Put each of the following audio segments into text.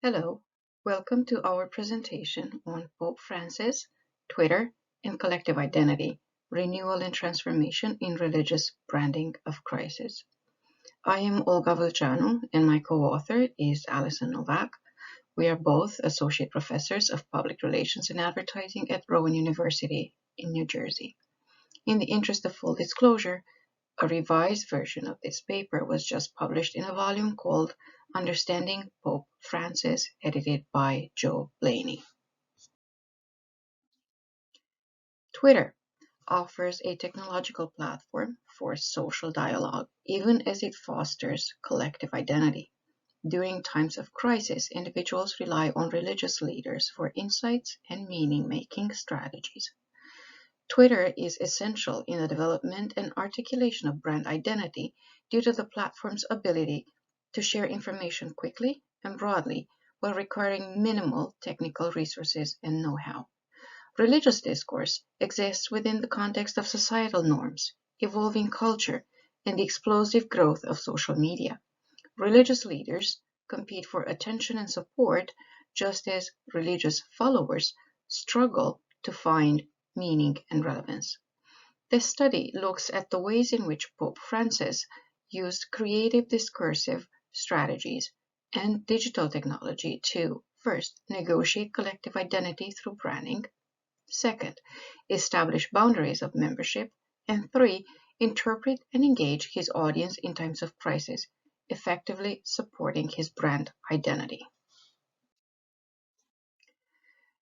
Hello, welcome to our presentation on Pope Francis, Twitter, and collective identity, renewal and transformation in religious branding of crisis. I am Olga Vilceanu, and my co-author is Alison Novak. We are both associate professors of public relations and advertising at Rowan University in New Jersey. In the interest of full disclosure, a revised version of this paper was just published in a volume called Understanding Pope Francis, edited by Joe Blaney. Twitter offers a technological platform for social dialogue, even as it fosters collective identity. During times of crisis, individuals rely on religious leaders for insights and meaning-making strategies. Twitter is essential in the development and articulation of brand identity due to the platform's ability to share information quickly and broadly while requiring minimal technical resources and know-how. Religious discourse exists within the context of societal norms, evolving culture, and the explosive growth of social media. Religious leaders compete for attention and support, just as religious followers struggle to find meaning and relevance. This study looks at the ways in which Pope Francis used creative discursive strategies and digital technology to, first, negotiate collective identity through branding, second, establish boundaries of membership, and three, interpret and engage his audience in times of crisis, effectively supporting his brand identity.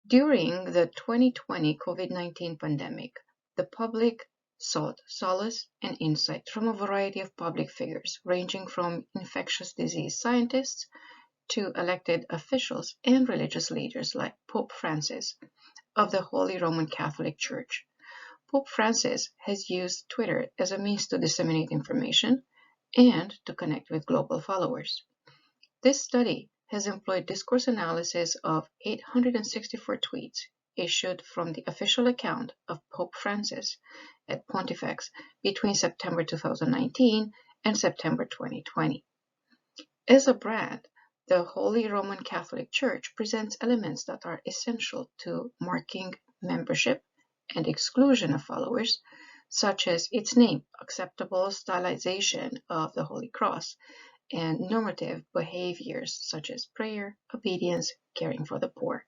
During the 2020 COVID-19 pandemic, the public sought solace and insight from a variety of public figures, ranging from infectious disease scientists to elected officials and religious leaders like Pope Francis of the Holy Roman Catholic Church. Pope Francis has used Twitter as a means to disseminate information and to connect with global followers. This study has employed discourse analysis of 864 tweets issued from the official account of Pope Francis at Pontifex between September 2019 and September 2020. As a brand, the Holy Roman Catholic Church presents elements that are essential to marking membership and exclusion of followers, such as its name, acceptable stylization of the Holy Cross, and normative behaviors such as prayer, obedience, caring for the poor.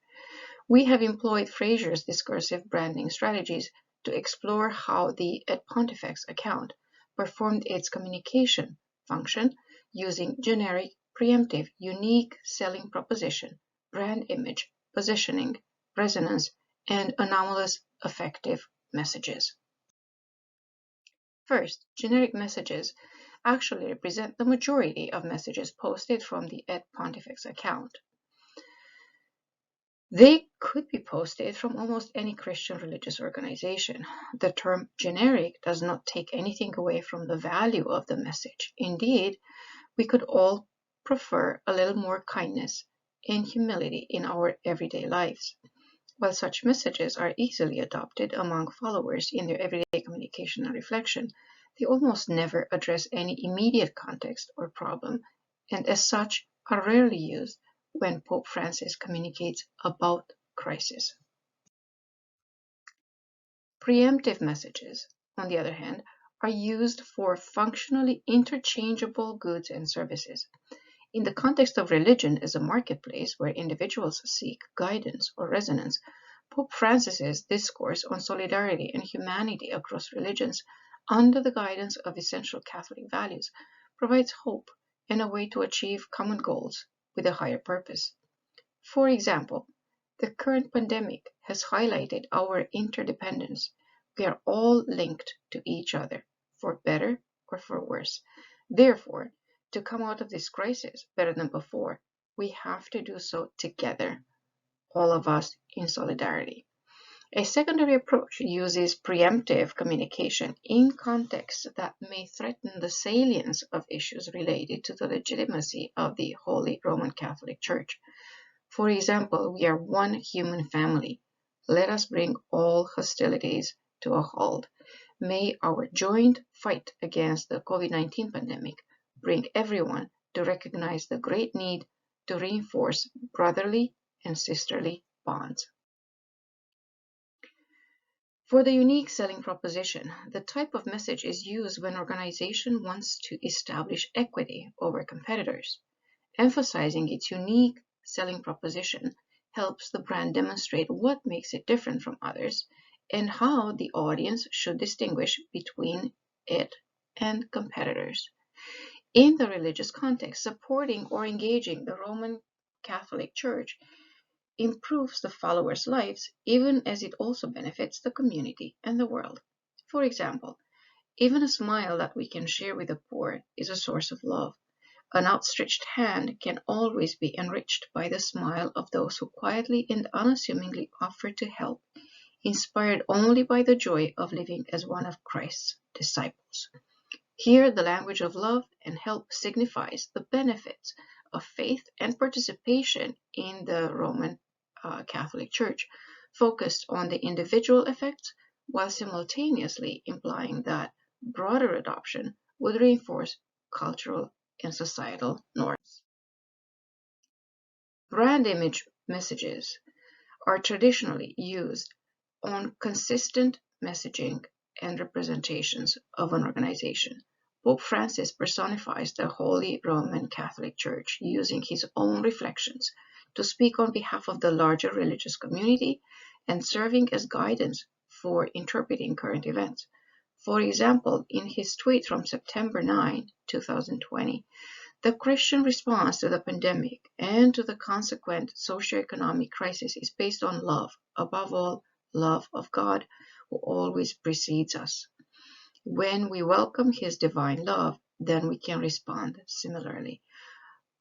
We have employed Fraser's discursive branding strategies to explore how the at Pontifex account performed its communication function using generic, preemptive, unique selling proposition, brand image, positioning, resonance, and anomalous affective messages. First, generic messages actually represent the majority of messages posted from the at Pontifex account. They could be posted from almost any Christian religious organization. The term generic does not take anything away from the value of the message. Indeed, we could all prefer a little more kindness and humility in our everyday lives. While such messages are easily adopted among followers in their everyday communication and reflection, they almost never address any immediate context or problem, and as such are rarely used when Pope Francis communicates about crisis. Preemptive messages, on the other hand, are used for functionally interchangeable goods and services. In the context of religion as a marketplace where individuals seek guidance or resonance, Pope Francis's discourse on solidarity and humanity across religions under the guidance of essential Catholic values provides hope and a way to achieve common goals with a higher purpose. For example, the current pandemic has highlighted our interdependence. We are all linked to each other, for better or for worse. Therefore, to come out of this crisis better than before, we have to do so together, all of us in solidarity. A secondary approach uses preemptive communication in contexts that may threaten the salience of issues related to the legitimacy of the Holy Roman Catholic Church. For example, we are one human family. Let us bring all hostilities to a halt. May our joint fight against the COVID-19 pandemic bring everyone to recognize the great need to reinforce brotherly and sisterly bonds. For the unique selling proposition, the type of message is used when an organization wants to establish equity over competitors. Emphasizing its unique selling proposition helps the brand demonstrate what makes it different from others and how the audience should distinguish between it and competitors. In the religious context, supporting or engaging the Roman Catholic Church improves the followers' lives, even as it also benefits the community and the world. For example, even a smile that we can share with the poor is a source of love. An outstretched hand can always be enriched by the smile of those who quietly and unassumingly offer to help, inspired only by the joy of living as one of Christ's disciples. Here, the language of love and help signifies the benefits of faith and participation in the Roman Catholic Church, focused on the individual effects while simultaneously implying that broader adoption would reinforce cultural and societal norms. Brand image messages are traditionally used on consistent messaging and representations of an organization. Pope Francis personifies the Holy Roman Catholic Church using his own reflections to speak on behalf of the larger religious community and serving as guidance for interpreting current events. For example, in his tweet from September 9, 2020, the Christian response to the pandemic and to the consequent socioeconomic crisis is based on love, above all, love of God, who always precedes us. When we welcome his divine love, then we can respond similarly.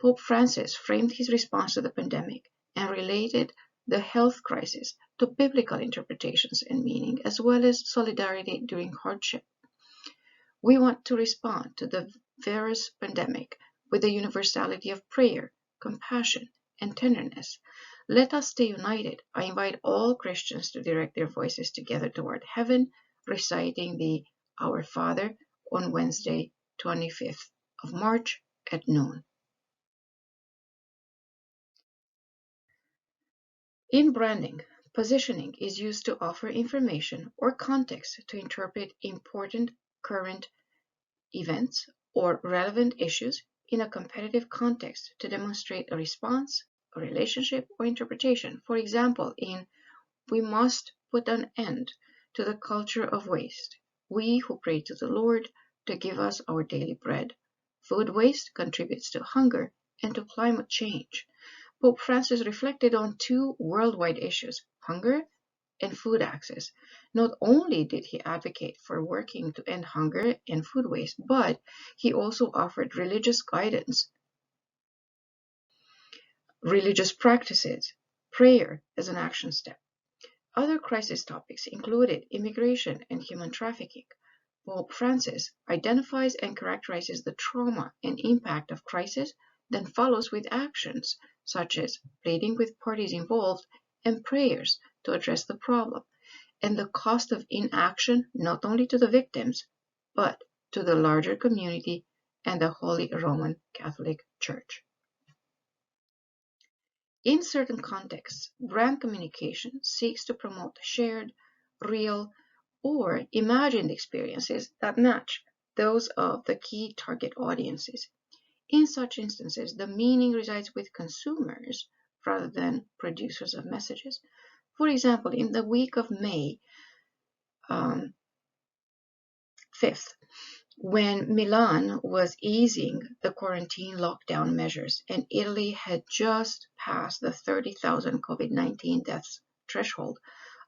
Pope Francis framed his response to the pandemic and related the health crisis to biblical interpretations and meaning, as well as solidarity during hardship. We want to respond to the virus pandemic with the universality of prayer, compassion, and tenderness. Let us stay united. I invite all Christians to direct their voices together toward heaven, reciting the Our Father on Wednesday, 25th of March at noon. In branding, positioning is used to offer information or context to interpret important current events or relevant issues in a competitive context to demonstrate a response, a relationship, or interpretation. For example, in We must put an end to the culture of waste. We who pray to the Lord to give us our daily bread. Food waste contributes to hunger and to climate change. Pope Francis reflected on two worldwide issues, hunger and food access. Not only did he advocate for working to end hunger and food waste, but he also offered religious guidance, religious practices, prayer as an action step. Other crisis topics included immigration and human trafficking. Pope Francis identifies and characterizes the trauma and impact of crisis, then follows with actions such as pleading with parties involved and prayers to address the problem, and the cost of inaction not only to the victims, but to the larger community and the Holy Roman Catholic Church. In certain contexts, brand communication seeks to promote shared, real, or imagined experiences that match those of the key target audiences. In such instances, the meaning resides with consumers rather than producers of messages. For example, in the week of May 5th, when Milan was easing the quarantine lockdown measures and Italy had just passed the 30,000 COVID-19 deaths threshold,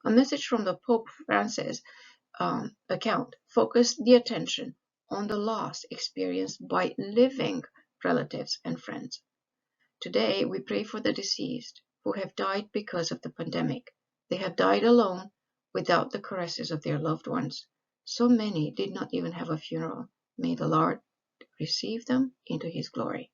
a message from the Pope Francis account focused the attention on the loss experienced by living relatives and friends. Today, we pray for the deceased who have died because of the pandemic. They have died alone without the caresses of their loved ones. So many did not even have a funeral. May the Lord receive them into his glory.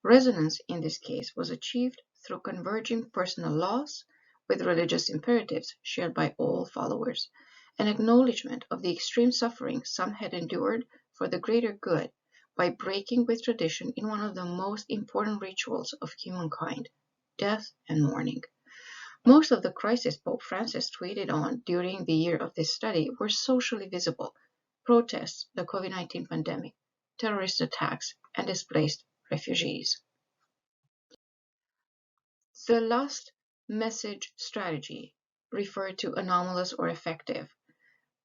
Resonance in this case was achieved through converging personal loss with religious imperatives shared by all followers, an acknowledgement of the extreme suffering some had endured for the greater good, by breaking with tradition in one of the most important rituals of humankind, death and mourning. Most of the crises Pope Francis tweeted on during the year of this study were socially visible: protests, the COVID-19 pandemic, terrorist attacks, and displaced refugees. The last message strategy referred to anomalous or effective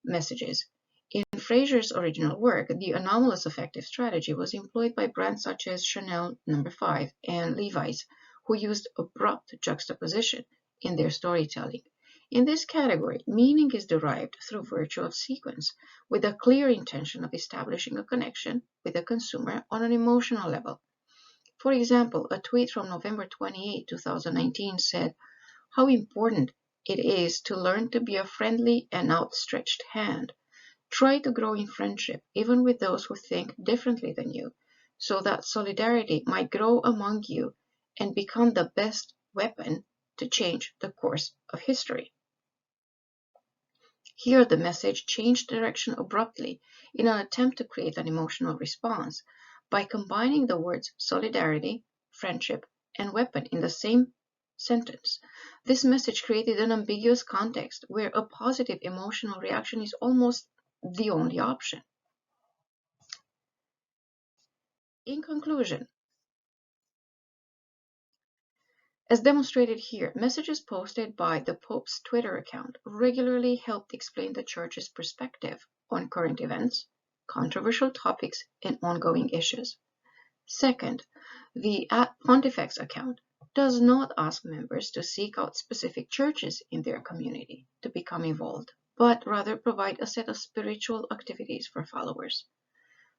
messages. In Fraser's original work, the anomalous effective strategy was employed by brands such as Chanel No. 5 and Levi's, who used abrupt juxtaposition in their storytelling. In this category, meaning is derived through virtue of sequence, with a clear intention of establishing a connection with the consumer on an emotional level. For example, a tweet from November 28, 2019 said, "How important it is to learn to be a friendly and outstretched hand. Try to grow in friendship, even with those who think differently than you, so that solidarity might grow among you and become the best weapon to change the course of history." Here, the message changed direction abruptly in an attempt to create an emotional response by combining the words solidarity, friendship, and weapon in the same sentence. This message created an ambiguous context where a positive emotional reaction is almost the only option. In conclusion, as demonstrated here, messages posted by the Pope's Twitter account regularly helped explain the Church's perspective on current events, controversial topics, and ongoing issues. Second, the @Pontifex account does not ask members to seek out specific churches in their community to become involved, but rather provide a set of spiritual activities for followers.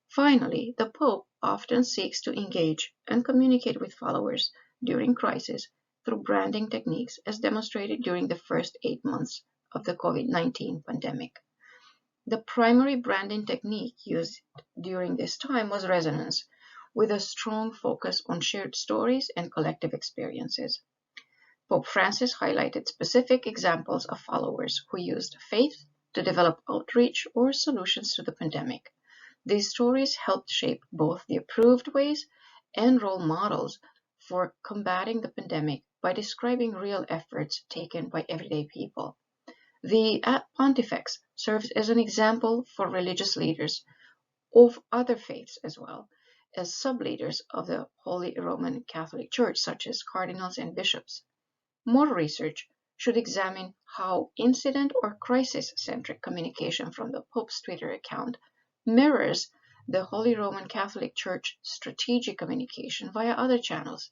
Finally, the Pope often seeks to engage and communicate with followers during crisis through branding techniques, as demonstrated during the first 8 months of the COVID-19 pandemic. The primary branding technique used during this time was resonance, with a strong focus on shared stories and collective experiences. Pope Francis highlighted specific examples of followers who used faith to develop outreach or solutions to the pandemic. These stories helped shape both the approved ways and role models for combating the pandemic by describing real efforts taken by everyday people. The Pontifex serves as an example for religious leaders of other faiths as well as sub-leaders of the Holy Roman Catholic Church, such as cardinals and bishops. More research should examine how incident or crisis-centric communication from the Pope's Twitter account mirrors the Holy Roman Catholic Church strategic communication via other channels,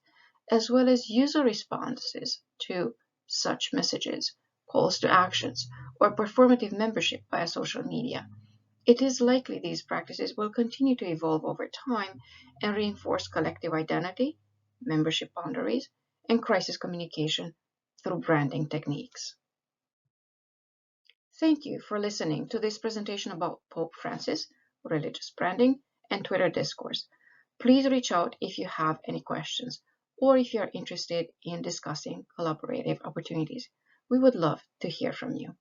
as well as user responses to such messages, calls to actions, or performative membership via social media. It is likely these practices will continue to evolve over time and reinforce collective identity, membership boundaries, and crisis communication through branding techniques. Thank you for listening to this presentation about Pope Francis, religious branding, and Twitter discourse. Please reach out if you have any questions or if you are interested in discussing collaborative opportunities. We would love to hear from you.